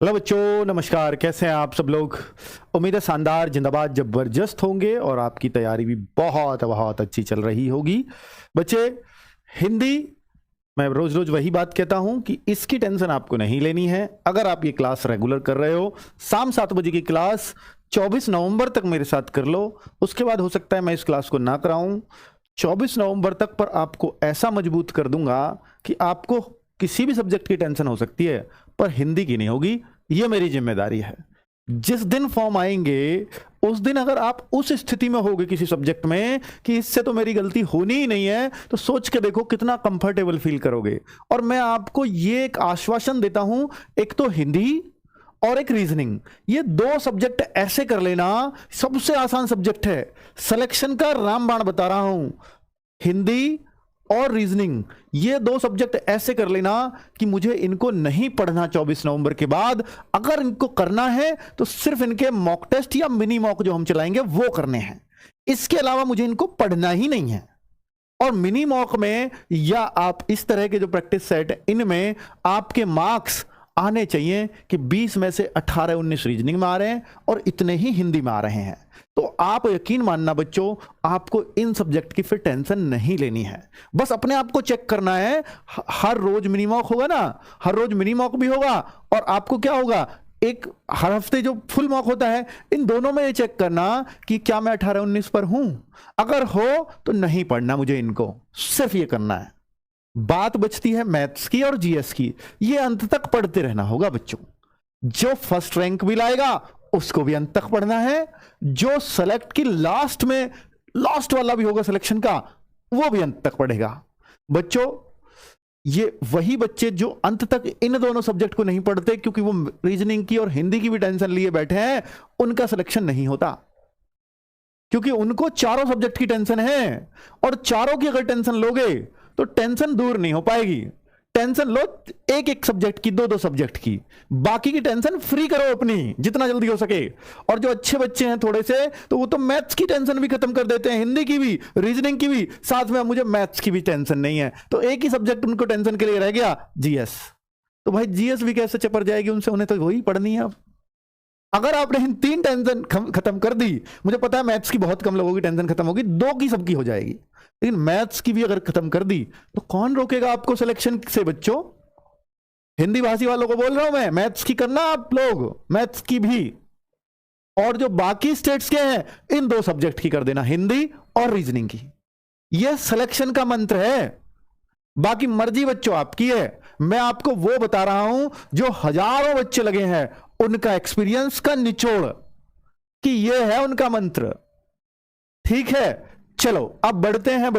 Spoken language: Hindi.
हेलो बच्चों, नमस्कार। कैसे हैं आप सब लोग? उम्मीद है शानदार, जिंदाबाद, जबरदस्त होंगे और आपकी तैयारी भी बहुत बहुत अच्छी चल रही होगी। बच्चे, हिंदी मैं रोज रोज वही बात कहता हूं कि इसकी टेंशन आपको नहीं लेनी है। अगर आप ये क्लास रेगुलर कर रहे हो, शाम 7 बजे की क्लास 24 नवंबर तक मेरे साथ कर लो। उसके बाद हो सकता है मैं इस क्लास को ना कराऊं। 24 नवंबर तक पर आपको ऐसा मजबूत कर दूंगा कि आपको किसी भी सब्जेक्ट की टेंशन हो सकती है, पर हिंदी की नहीं होगी। ये मेरी जिम्मेदारी है। जिस दिन फॉर्म आएंगे उस दिन अगर आप उस स्थिति में होगे किसी सब्जेक्ट में कि इससे तो मेरी गलती होनी ही नहीं है, तो सोच के देखो कितना कंफर्टेबल फील करोगे। और मैं आपको ये एक आश्वासन देता हूं, एक तो हिंदी और एक रीजनिंग, ये दो सब्जेक्ट ऐसे कर लेना। सबसे आसान सब्जेक्ट है, सिलेक्शन का रामबाण बता रहा हूं। हिंदी और रीजनिंग, ये दो सब्जेक्ट ऐसे कर लेना कि मुझे इनको नहीं पढ़ना 24 नवंबर के बाद। अगर इनको करना है तो सिर्फ इनके मॉक टेस्ट या मिनी मॉक जो हम चलाएंगे वो करने हैं। इसके अलावा मुझे इनको पढ़ना ही नहीं है। और मिनी मॉक में या आप इस तरह के जो प्रैक्टिस सेट है, इनमें आपके मार्क्स आने चाहिए कि 20 में से 18-19 रीजनिंग में आ रहे हैं और इतने ही हिंदी में आ रहे हैं। तो आप यकीन मानना बच्चों, आपको इन सब्जेक्ट की फिर टेंशन नहीं लेनी है। बस अपने आप को चेक करना है। हर रोज मिनी मॉक होगा ना, हर रोज मिनी मॉक भी होगा। और आपको क्या होगा, एक हर हफ्ते जो फुल मॉक होता है, इन दोनों में ये चेक करना कि क्या मैं 18-19 पर हूं। अगर हो तो नहीं पढ़ना मुझे इनको, सिर्फ ये करना है। बात बचती है मैथ्स की और जीएस की। ये अंत तक पढ़ते रहना होगा बच्चों। जो फर्स्ट रैंक भी लाएगा उसको भी अंत तक पढ़ना है। जो सेलेक्ट की लास्ट में लास्ट वाला भी होगा सिलेक्शन का, वो भी अंत तक पढ़ेगा। बच्चों, ये वही बच्चे जो अंत तक इन दोनों सब्जेक्ट को नहीं पढ़ते, क्योंकि वो रीजनिंग की और हिंदी की भी टेंशन लिए बैठे हैं, उनका सिलेक्शन नहीं होता। क्योंकि उनको चारों सब्जेक्ट की टेंशन है, और चारों की अगर टेंशन लोगे तो टेंशन दूर नहीं हो पाएगी। टेंशन लो एक एक सब्जेक्ट की, दो दो सब्जेक्ट की, बाकी की टेंशन फ्री करो अपनी जितना जल्दी हो सके। और जो अच्छे बच्चे हैं थोड़े से, तो वो तो मैथ्स की टेंशन भी खत्म कर देते हैं, हिंदी की भी, रीजनिंग की भी, साथ में मुझे मैथ्स की भी टेंशन नहीं है। तो एक ही सब्जेक्ट उनको टेंशन के लिए रह गया, जीएस। तो भाई जीएस भी कैसे चपर जाएगी उनसे, उन्हें तो वही पढ़नी है अब। अगर आपने इन तीन टेंशन खत्म कर दी, मुझे पता है मैथ्स की बहुत कम लोगों की टेंशन खत्म होगी, दो की सबकी हो जाएगी, लेकिन मैथ्स की भी अगर खत्म कर दी तो कौन रोकेगा आपको सिलेक्शन से बच्चों? हिंदी भाषी वालों को बोल रहा हूं मैं, मैथ्स की करना आप लोग, मैथ्स की भी। और जो बाकी स्टेट्स के हैं, इन दो सब्जेक्ट की कर देना, हिंदी और रीजनिंग की। यह सिलेक्शन का मंत्र है। बाकी मर्जी बच्चों आपकी है। मैं आपको वो बता रहा हूं जो हजारों बच्चे लगे हैं, उनका एक्सपीरियंस का निचोड़, कि यह है उनका मंत्र। ठीक है, चलो अब बढ़ते हैं।